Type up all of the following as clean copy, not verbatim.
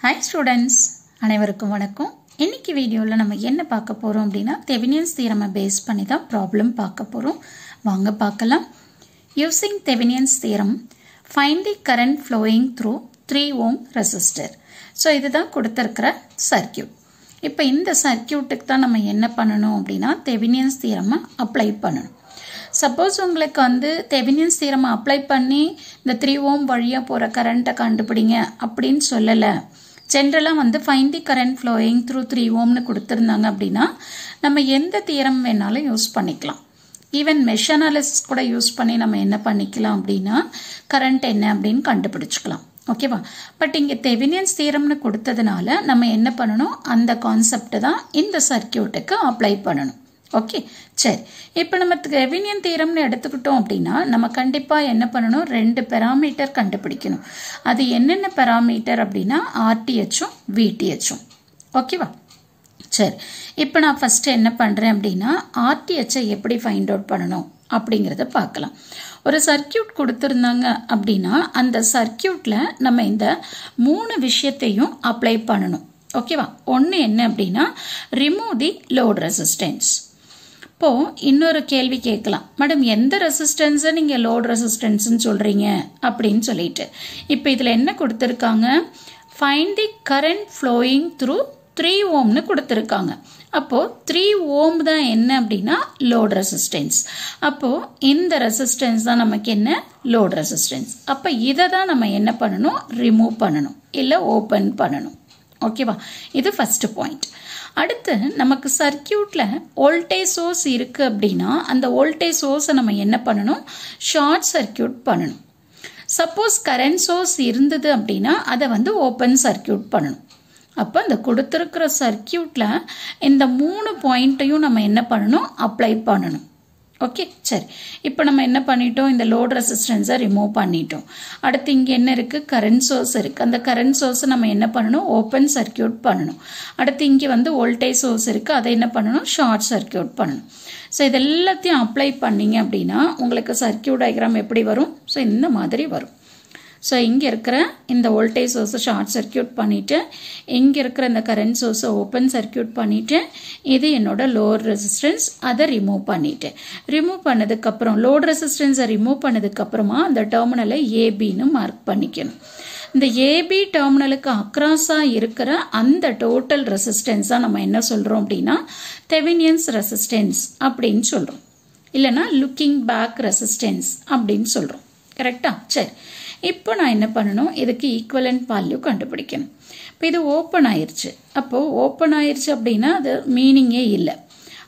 Hi students, அனைவருக்கும் வணக்கம். இன்னைக்கு வீடியோல நம்ம என்ன பார்க்க போறோம் அப்படினா Thevenin's theorem பேஸ் பண்ணி தான் ப்ராப்ளம் பார்க்க போறோம். வாங்க பார்க்கலாம். Using Thevenin's theorem, find the current flowing through 3 ohm resistor. So இதுதான் கொடுத்திருக்கிற சர்க்யூட். இப்போ இந்த சர்க்யூட்டுக்கு தான் நம்ம என்ன பண்ணணும் அப்படினா Thevenin's theorem அப்ளை பண்ணணும். சப்போஸ் உங்களுக்கு வந்து Thevenin's theorem அப்ளை பண்ணி இந்த 3 ohm வழியா போற கரண்ட்டை கண்டுபிடிங்க அப்படினு சொல்லல. ஜெனரலா வந்து find the current flowing through 3 ohm னு கொடுத்திருந்தாங்க அப்படினா நம்ம எந்த தியரம் வேணாலும் யூஸ் பண்ணிக்கலாம். ஈவன் மெஷ் அனாலிசிஸ் கூட யூஸ் பண்ணி நம்ம என்ன பண்ணிக்கலாம் அப்படினா கரண்ட் என்ன அப்படினு கண்டுபிடிச்சுக்கலாம். ஓகேவா? பட் இங்க Thevenin's theorem னு கொடுத்ததனால நம்ம என்ன பண்ணனும் அந்த கான்செப்ட் தான் இந்த சர்க்யூட்டுக்கு அப்ளை பண்ணனும். ஓகே சரி இப்போ நம்ம Thevenin theorem னு எடுத்துக்கிட்டோம் அப்படினா நம்ம கண்டிப்பா என்ன பண்ணனும் ரெண்டு பாராமீட்டர் கண்டுபிடிக்கணும். அது என்னென்ன பாராமீட்டர் அப்படினா RTH உம் VTH உம். ஓகேவா? சரி இப்போ நான் ஃபர்ஸ்ட் என்ன பண்றேன் அப்படினா RTH எப்படி ஃபைண்ட் அவுட் பண்ணனும் அப்படிங்கறத பார்க்கலாம். ஒரு சர்க்யூட் கொடுத்திருந்தாங்க அப்படினா அந்த சர்க்யூட்ல நம்ம இந்த மூணு விஷயத்தையும் அப்ளை பண்ணனும். ஓகேவா? ஒன்னு என்ன அப்படினா remove the load resistance. இப்போ இன்னொரு கேள்வி கேட்கலாம். மேடம் எந்த ரெசிஸ்டன்ஸ் நீங்க லோட் ரெசிஸ்டன்ஸ் சொல்றீங்க அப்படின்னு சொல்லிட்டு. இப்போ இதுல என்ன கொடுத்திருக்காங்க? Find the current flowing through 3 ohm னு கொடுத்திருக்காங்க. அப்போ 3 ohm தான் என்ன அப்படினா லோட் ரெசிஸ்டன்ஸ். அப்போ இந்த ரெசிஸ்டன்ஸ் தான் நமக்கு என்ன லோட் ரெசிஸ்டன்ஸ். அப்ப இத தான் நம்ம என்ன பண்ணனும் ரிமூவ் பண்ணனும் இல்ல ஓபன் பண்ணனும். ஓகேவா? இது ஃபர்ஸ்ட் பாயிண்ட். அடுத்து நமக்கு சர்க்யூட்ல வோல்டேஜ் சோர்ஸ் இருக்கு அப்படினா அந்த வோல்டேஜ் சோர்ஸை நம்ம என்ன பண்ணனும் ஷார்ட் சர்க்யூட் பண்ணனும். சப்போஸ் கரண்ட் சோர்ஸ் இருந்தது அப்படினா அதை வந்து ஓபன் சர்க்யூட் பண்ணனும். அப்ப அந்த கொடுத்திருக்கிற சர்க்யூட்ல இந்த மூணு பாயிண்ட்டையும் நம்ம என்ன பண்ணனும் அப்ளை பண்ணனும். ஓகே சரி இப்போ நம்ம என்ன பண்ணிட்டோம் இந்த லோட் ரெசிஸ்டன்ஸை ரிமூவ் பண்ணிட்டோம். அடுத்து இங்க என்ன இருக்கு கரண்ட் சோர்ஸ் இருக்கு. அந்த கரண்ட் சோர்ஸ் நம்ம என்ன பண்ணனும் ஓபன் சர்க்யூட் பண்ணனும். அடுத்து இங்க வந்து வோல்டேஜ் சோர்ஸ் இருக்கு. அதை என்ன பண்ணனும் ஷார்ட் சர்க்யூட் பண்ணனும். சோ இதெல்லாத்தையும் அப்ளை பண்ணீங்க அப்படினா உங்களுக்கு சர்க்யூட் டயகிராம் எப்படி வரும்? சோ இந்த மாதிரி வரும். சோ இங்க இருக்கிற இந்த வோல்டேஜ் சோர்ஸ் ஷார்ட் சர்க்யூட் பண்ணிட்டு இங்க இருக்கிற இந்த கரண்ட் சோர்ஸ் ஓபன் சர்க்யூட் பண்ணிட்டு இது என்னோட லோட் ரெசிஸ்டன்ஸ் அதை ரிமூவ் பண்ணிட்டேன். ரிமூவ் பண்ணதுக்கு அப்புறம் லோட் ரெசிஸ்டன்ஸை ரிமூவ் பண்ணதுக்கு அப்புறமா அந்த டெர்மினலை AB னு மார்க் பண்ணிக்கணும். இந்த AB டெர்மினலுக்கு அக்ராஸா இருக்கிற அந்த டோட்டல் ரெசிஸ்டன்ஸ் தான் நம்ம என்ன சொல்றோம் அப்படினா Thevenin's ரெசிஸ்டன்ஸ் அப்படினு சொல்றோம். இல்லனா லுக்கிங் பேக் ரெசிஸ்டன்ஸ் அப்படினு சொல்றோம். கரெக்ட்டா? சரி இப்போ நான் என்ன பண்ணனும் இதுக்கு ஈக்குவலன்ட் வேல்யூ கண்டுபிடிக்கணும். இப்போ இது ஓபன் ஆயிருச்சு. அப்போ ஓபன் ஆயிருச்சு அப்படினா அது மீனிங்கே இல்ல.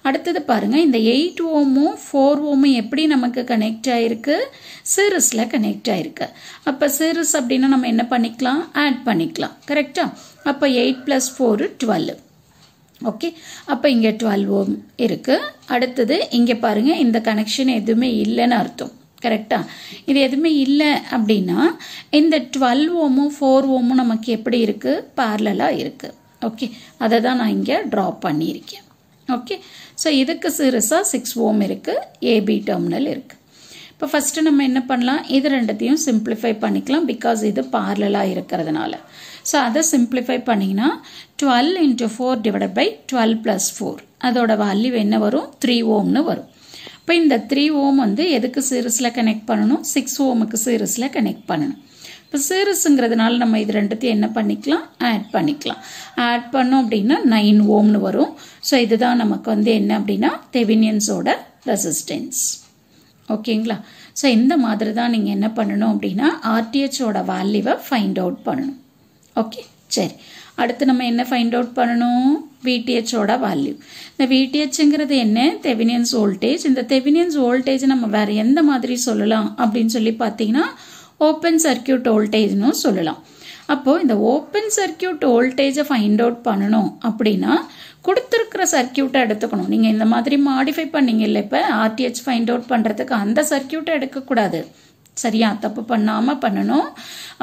அடுத்து பாருங்க இந்த 8 ஓமும் 4 ஓமும் எப்படி நமக்கு கனெக்ட் ஆயிருக்கு சீரிஸ்ல கனெக்ட் ஆயிருக்கு. அப்ப சீரிஸ் அப்படினா நம்ம என்ன பண்ணிக்கலாம் ஆட் பண்ணிக்கலாம். கரெக்ட்டா? அப்ப 8 + 4 12. ஓகே அப்ப இங்க 12 ஓம் இருக்கு. அடுத்து இங்க பாருங்க இந்த கனெக்ஷன் எதுவுமே இல்லைன்னு அர்த்தம். கரெக்டா? இது எதுவுமே இல்லை அப்படின்னா இந்த 12 ஓமும் 4 ஓமும் நமக்கு எப்படி இருக்கு parallel-ஆ இருக்கு. ஓகே அதை தான் நான் இங்க டிரா பண்ணியிருக்கேன். ஓகே ஸோ இதுக்கு சீரிஸா 6 ஓம் இருக்கு. AB டெர்மினல் இருக்கு. இப்போ ஃபர்ஸ்ட் நம்ம என்ன பண்ணலாம் இது ரெண்டத்தையும் சிம்பிளிஃபை பண்ணிக்கலாம் பிகாஸ் இது parallel-ஆ இருக்கிறதுனால. ஸோ அதை சிம்பிளிஃபை பண்ணீங்கன்னா 12 × 4 / 12 + 4 அதோட வேல்யூ என்ன வரும் 3 ஓம்னு வரும். இப்போ இந்த 3 ஓம் வந்து எதுக்கு சீரிஸ்ல கனெக்ட் பண்ணணும் 6 ஓமுக்கு சீரிஸ்ல கனெக்ட் பண்ணணும். இப்போ சீரிஸ்ங்கிறதுனால நம்ம இது ரெண்டுத்தையும் என்ன பண்ணிக்கலாம் ஆட் பண்ணிக்கலாம். ஆட் பண்ணோம் அப்படின்னா 9 ஓம்னு வரும். ஸோ இதுதான் நமக்கு வந்து என்ன அப்படின்னா Thevenin's-ஓட ரெசிஸ்டன்ஸ். ஓகேங்களா? ஸோ இந்த மாதிரி தான் நீங்க என்ன பண்ணணும் அப்படின்னா RTH-ஓட வேல்யூவை ஃபைண்ட் அவுட் பண்ணணும். ஓகே சரி அடுத்து நம்ம என்ன ஃபைண்ட் அவுட் பண்ணணும் VTH-ஓட வேல்யூ. இந்த VTH-ங்கிறது என்ன Thevenin's வோல்டேஜ். இந்த Thevenin's வோல்டேஜ் நம்ம வேற எந்த மாதிரி சொல்லலாம் அப்படின்னு சொல்லி பார்த்தீங்கன்னா ஓபன் சர்க்யூட் வோல்டேஜ்னு சொல்லலாம். அப்போ இந்த ஓபன் சர்க்யூட் வோல்டேஜை ஃபைண்ட் அவுட் பண்ணணும் அப்படின்னா கொடுத்திருக்கிற சர்க்யூட்டை எடுத்துக்கணும். நீங்க இந்த மாதிரி மாடிஃபை பண்ணீங்க இல்ல இப்ப RTH ஃபைண்ட் அவுட் பண்றதுக்கு அந்த சர்க்யூட்டை எடுக்கக்கூடாது. சரியா? தப்பு பண்ணாம பண்ணணும்.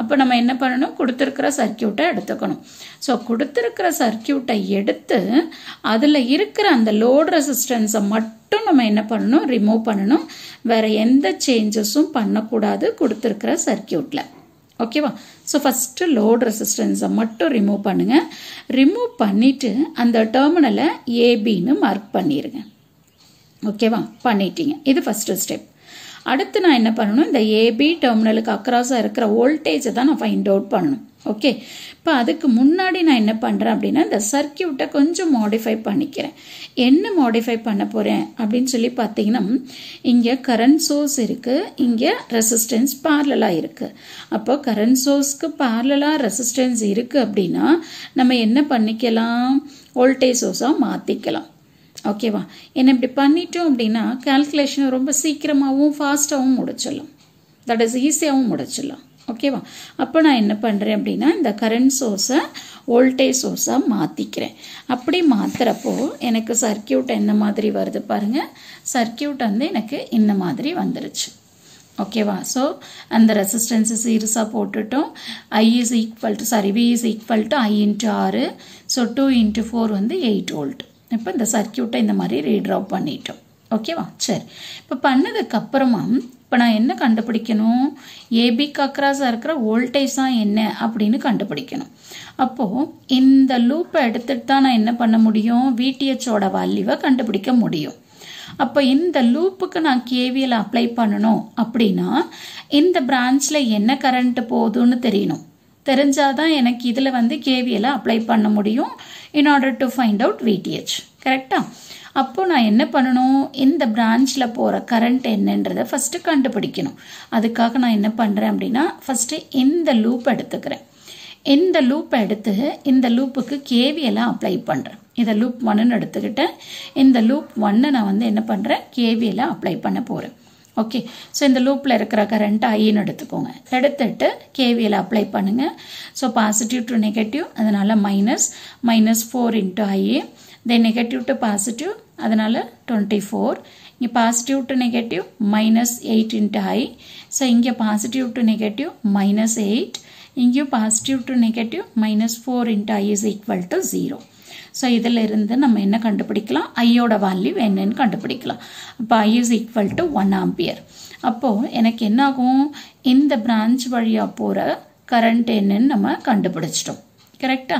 அப்ப நம்ம என்ன பண்ணணும் கொடுத்திருக்கிற சர்க்யூட்டை எடுத்துக்கணும். ஸோ கொடுத்திருக்கிற சர்க்யூட்டை எடுத்து அதுல இருக்கிற அந்த லோட் ரெசிஸ்டன்ஸை மட்டும் நம்ம என்ன பண்ணணும் ரிமூவ் பண்ணணும். வேற எந்த சேஞ்சஸும் பண்ணக்கூடாது கொடுத்திருக்கிற சர்க்யூட்ல. ஓகேவா? ஸோ ஃபஸ்ட்டு லோட் ரெசிஸ்டன்ஸை மட்டும் ரிமூவ் பண்ணுங்க. ரிமூவ் பண்ணிட்டு அந்த டெர்மினலை ஏபின்னு மார்க் பண்ணிடுங்க. ஓகேவா? பண்ணிட்டீங்க. இது ஃபஸ்ட்டு ஸ்டெப். அடுத்து நான் என்ன பண்ணணும், இந்த ஏபி டெர்மினலுக்கு அக்ராஸாக இருக்கிற வோல்டேஜை தான் நான் ஃபைண்ட் அவுட் பண்ணணும். ஓகே, இப்போ அதுக்கு முன்னாடி நான் என்ன பண்ணுறேன் அப்படின்னா இந்த சர்க்கியூட்டை கொஞ்சம் மாடிஃபை பண்ணிக்கிறேன். என்ன மாடிஃபை பண்ண போகிறேன் அப்படின்னு சொல்லி பார்த்தீங்கன்னா, இங்கே கரண்ட் சோர்ஸ் இருக்குது, இங்கே ரெசிஸ்டன்ஸ் பேரலாக இருக்குது. அப்போ கரண்ட் சோர்ஸ்க்கு பேரலாக ரெசிஸ்டன்ஸ் இருக்குது அப்படின்னா நம்ம என்ன பண்ணிக்கலாம், வோல்டேஜ் சோர்ஸாக மாற்றிக்கலாம். ஓகேவா? என்ன இப்படி பண்ணிட்டோம் அப்படின்னா கால்குலேஷனை ரொம்ப சீக்கிரமாகவும் ஃபாஸ்ட்டாகவும் முடிச்சிடலாம். தட் இஸ் ஈஸியாகவும் முடிச்சிடலாம். ஓகேவா? அப்போ நான் என்ன பண்ணுறேன் அப்படின்னா இந்த கரண்ட் சோர்ஸை வோல்டேஜ் சோர்ஸாக மாற்றிக்கிறேன். அப்படி மாற்றுறப்போ எனக்கு சர்க்கியூட் என்ன மாதிரி வருது பாருங்கள். சர்க்கியூட் வந்து எனக்கு இந்த மாதிரி வந்துருச்சு. ஓகேவா? ஸோ அந்த ரெசிஸ்டன்ஸை சீரியஸாக போட்டுட்டோம். I is equal to V is equal to I into R. So 2 into 4 வந்து 8 volt. இப்போ இந்த சர்க்கியூட்டை இந்த மாதிரி ரீட்ரா பண்ணிட்டோம். ஓகேவா? சரி, இப்போ பண்ணதுக்கப்புறமா இப்போ நான் என்ன கண்டுபிடிக்கணும், ஏபிக்கு அக்ராஸாக இருக்கிற வோல்டேஜ் தான் என்ன அப்படின்னு கண்டுபிடிக்கணும். அப்போது இந்த லூப்பை எடுத்துகிட்டு தான் நான் என்ன பண்ண முடியும், VTHோட வேல்யூவை கண்டுபிடிக்க முடியும். அப்போ இந்த லூப்புக்கு நான் KVL அப்ளை பண்ணணும் அப்படின்னா இந்த பிரான்ச்சில் என்ன கரண்ட் போகுதுன்னு தெரியணும். தெரிஞ்சாதான் எனக்கு இதில் வந்து KVL அப்ளை பண்ண முடியும் in order to find out VTH. கரெக்டா? அப்போ நான் என்ன பண்ணணும், இந்த பிரான்ச்சில் போகிற கரண்ட் என்னன்றதை ஃபஸ்ட்டு கண்டுபிடிக்கணும். அதுக்காக நான் என்ன பண்ணுறேன் அப்படின்னா ஃபஸ்ட்டு இந்த லூப் எடுத்துக்கிறேன். இந்த லூப்பை எடுத்து இந்த லூப்புக்கு KVL அப்ளை பண்ணுறேன். இதை லூப் 1ன்னு எடுத்துக்கிட்டேன். இந்த லூப் 1 நான் வந்து என்ன பண்ணுறேன், KVL அப்ளை பண்ண போகிறேன். ஓகே, ஸோ இந்த லூப்பில் இருக்கிற கரண்ட் ஐன்னு எடுத்துக்கோங்க. எடுத்துட்டு KVL அப்ளை பண்ணுங்கள். ஸோ பாசிட்டிவ் டு நெகட்டிவ், அதனால் -4 into I. Then negative to positive, அதனால் 24. இங்கே positive to negative -8 into I. So இங்கே பாசிட்டிவ் டு நெகட்டிவ் -8. இங்கேயும் positive to negative -4 into I is equal to 0. So இதில் இருந்து நம்ம என்ன கண்டுபிடிக்கலாம், ஐயோட வேல்யூ என்னன்னு கண்டுபிடிக்கலாம். அப்போ I is equal to 1 ampere. அப்போது எனக்கு என்னாகும், இந்த பிரான்ச் வழியாக போகிற கரண்ட் என்னன்னு நம்ம கண்டுபிடிச்சிட்டோம். கரெக்டா?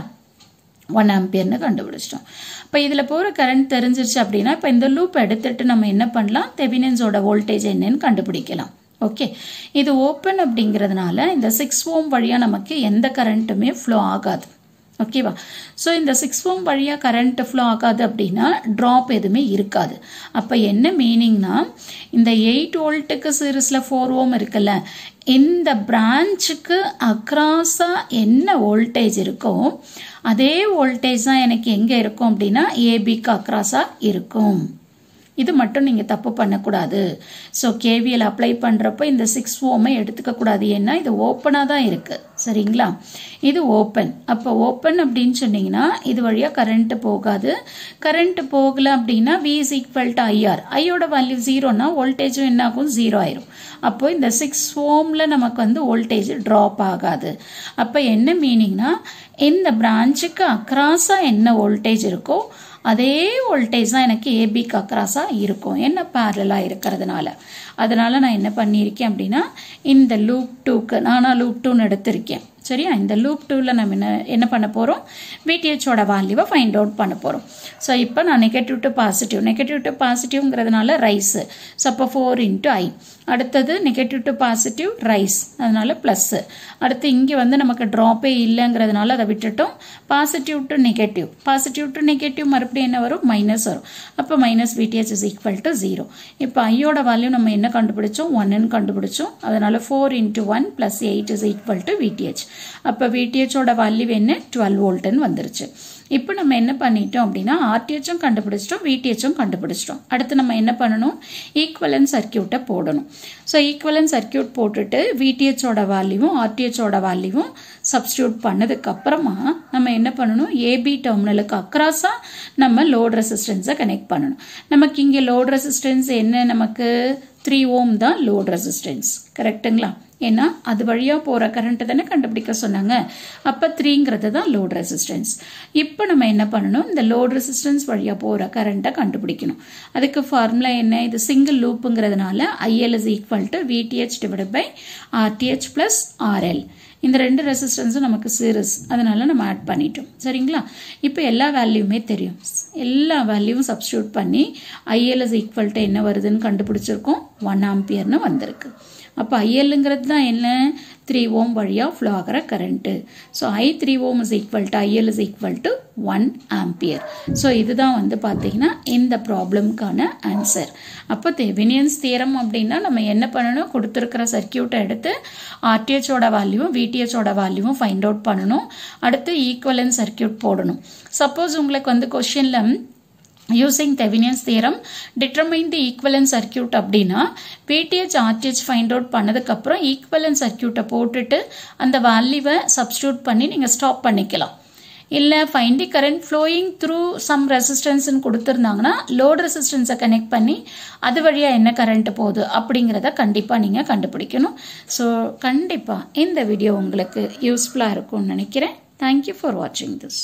1 ஆம்பியர்னு கண்டுபிடிச்சிட்டோம். இப்போ இதில் போகிற கரண்ட் தெரிஞ்சிருச்சு அப்படின்னா இப்போ இந்த லூப் எடுத்துட்டு நம்ம என்ன பண்ணலாம், தெவினியன்ஸோட வோல்டேஜ் என்னன்னு கண்டுபிடிக்கலாம். ஓகே, இது ஓப்பன் அப்படிங்கிறதுனால இந்த 6 ohm வழியாக நமக்கு எந்த கரண்ட்டுமே ஃப்ளோ ஆகாது. ஓகேவா? ஸோ இந்த 6 ohm வழியாக கரண்ட் ஃப்ளோ ஆகாது அப்படின்னா ட்ராப் எதுவுமே இருக்காது. அப்போ என்ன மீனிங்னா இந்த 8 வோல்ட்டுக்கு சீரிஸில் 4 ohm இருக்குல்ல, இந்த பிரான்ச்சுக்கு அக்ராஸாக என்ன வோல்டேஜ் இருக்கோ அதே வோல்டேஜ் தான் எனக்கு எங்கே இருக்கும் அப்படின்னா ஏபிக்கு அக்ராஸாக இருக்கும். இது மட்டும் நீங்கள் தப்பு பண்ணக்கூடாது. ஸோ KVL அப்ளை பண்ணுறப்போ இந்த 6 ohmஐ எடுத்துக்கக்கூடாது, ஏன்னா இது ஓப்பனாக தான் இருக்குது. சரிங்களா? இது ஓப்பன். அப்போ ஓப்பன் அப்படின்னு சொன்னீங்கன்னா இது வழியாக கரண்ட்டு போகாது. கரண்ட்டு போகலை அப்படின்னா V is equal to IR. ஐயோட வேல்யூ 0னா வோல்டேஜும் என்ன ஆகும், 0 ஆயிரும். அப்போ இந்த 6 ohmல நமக்கு வந்து வோல்டேஜ் ட்ராப் ஆகாது. அப்போ என்ன மீனிங்னா இந்த பிரான்ச்சுக்கு அக்ராஸாக என்ன வோல்டேஜ் இருக்கோ அதே வோல்டேஜ் தான் எனக்கு ஏபிக்கு அக்ராஸாக இருக்கும், என்ன பேரலாக இருக்கிறதுனால. அதனால நான் என்ன பண்ணியிருக்கேன் அப்படின்னா இந்த லூப் 2க்கு நானாக லூப் 2ன்னு எடுத்திருக்கேன். சரியா? இந்த லூப் 2ல் நம்ம என்ன பண்ண போகிறோம், VTHோட வேல்யூவை ஃபைண்ட் அவுட் பண்ண போகிறோம். ஸோ இப்போ நான் நெகட்டிவ் டு பாசிட்டிவ்ங்கிறதுனால ரைஸு. ஸோ அப்போ 4 into I. அடுத்தது நெகட்டிவ் டு பாசிட்டிவ் ரைஸ், அதனால ப்ளஸ்ஸு. அடுத்து இங்கே வந்து நமக்கு ட்ராப்பே இல்லைங்கிறதுனால அதை விட்டுட்டோம். பாசிட்டிவ் டு நெகட்டிவ் மறுபடியும் என்ன வரும், மைனஸ் வரும். அப்போ -VTH is equal to 0. இப்போ ஐயோட வேல்யூ நம்ம என்ன கண்டுபிடிச்சோம், 1ன்னு கண்டுபிடிச்சோம். அதனால 4 into 1 plus 8 is equal to VTH. அப்போ VTHோட வேல்யூ என்ன, 12 வோல்ட்னு வந்துருச்சு. இப்போ நம்ம என்ன பண்ணிட்டோம் அப்படின்னா RTHம் கண்டுபிடிச்சிட்டோம், VTHம் கண்டுபிடிச்சிட்டோம். அடுத்து நம்ம என்ன பண்ணணும், ஈக்குவலன்ட் சர்க்கியூட்டை போடணும். ஸோ ஈக்குவலன்ட் சர்க்கியூட் போட்டுட்டு VTHோட வேல்யூவும் RTHோட வேல்யூவும் சப்ஸ்டியூட் பண்ணதுக்கு அப்புறமா நம்ம என்ன பண்ணணும், ஏபி டெர்மினலுக்கு அக்ராஸாக நம்ம லோட் ரெசிஸ்டன்ஸை கனெக்ட் பண்ணணும். நமக்கு இங்கே லோட் ரெசிஸ்டன்ஸ் என்ன, நமக்கு 3 ohm தான் லோட் ரெசிஸ்டன்ஸ். கரெக்டுங்களா? ஏன்னா அது வழியாக போகிற கரண்ட்டு தானே கண்டுபிடிக்க சொன்னாங்க. அப்போ 3ங்கிறது தான் லோட் ரெசிஸ்டன்ஸ். இப்போ நம்ம என்ன பண்ணணும், இந்த லோட் ரெசிஸ்டன்ஸ் வழியாக போகிற கரண்ட்டை கண்டுபிடிக்கணும். அதுக்கு ஃபார்முலா என்ன, இது single லூப்புங்கிறதுனால IL is equal to VTH divided by RTH plus RL. இந்த ரெண்டு ரெசிஸ்டன்ஸும் நமக்கு சீரிஸ், அதனால நம்ம ஆட் பண்ணிட்டோம். சரிங்களா? இப்போ எல்லா வேல்யூமே தெரியும். எல்லா வேல்யூவும் சப்ஸ்டியூட் பண்ணி IL is equal to என்ன வருதுன்னு கண்டுபிடிச்சிருக்கோம், 1 ஆம்பியர்னு வந்திருக்கு. அப்போ ILங்கிறது தான் என்ன, 3 ஓம் வழியாக ஃப்ளோ ஆகிற current. So I3 ohm is equal to IL is equal to 1 ampere. So இதுதான் வந்து பார்த்தீங்கன்னா இந்த ப்ராப்ளம்க்கான ஆன்சர். அப்போ தெவினியன்ஸ் தியரம் அப்படின்னா நம்ம என்ன பண்ணணும், கொடுத்துருக்கிற சர்க்கியூட்டை எடுத்து RTHோட வேல்யூவும் VTHோட வேல்யூவும் ஃபைண்ட் அவுட் பண்ணணும். அடுத்து ஈக்குவலன்ட் சர்க்கியூட் போடணும். சப்போஸ் உங்களுக்கு வந்து கொஸ்டினில் using Thevenin's theorem determine the equivalent circuit அப்படின்னா VTH RTH find out பண்ணதுக்கு அப்புறம் equivalent circuit போட்டுட்டு அந்த வேல்யூவை சப்ஸ்டியூட் பண்ணி நீங்க ஸ்டாப் பண்ணிக்கலாம். இல்ல find the current flowing through some resistance ன்னு கொடுத்திருந்தாங்கன்னா load resistance கனெக்ட் பண்ணி அது வழியா என்ன கரண்ட் போகுது அப்படிங்கறத கண்டிப்பா நீங்க கண்டுபிடிக்கணும். ஸோ கண்டிப்பா இந்த வீடியோ உங்களுக்கு யூஸ்ஃபுல்லா இருக்கும்னு நினைக்கிறேன். Thank you for watching this.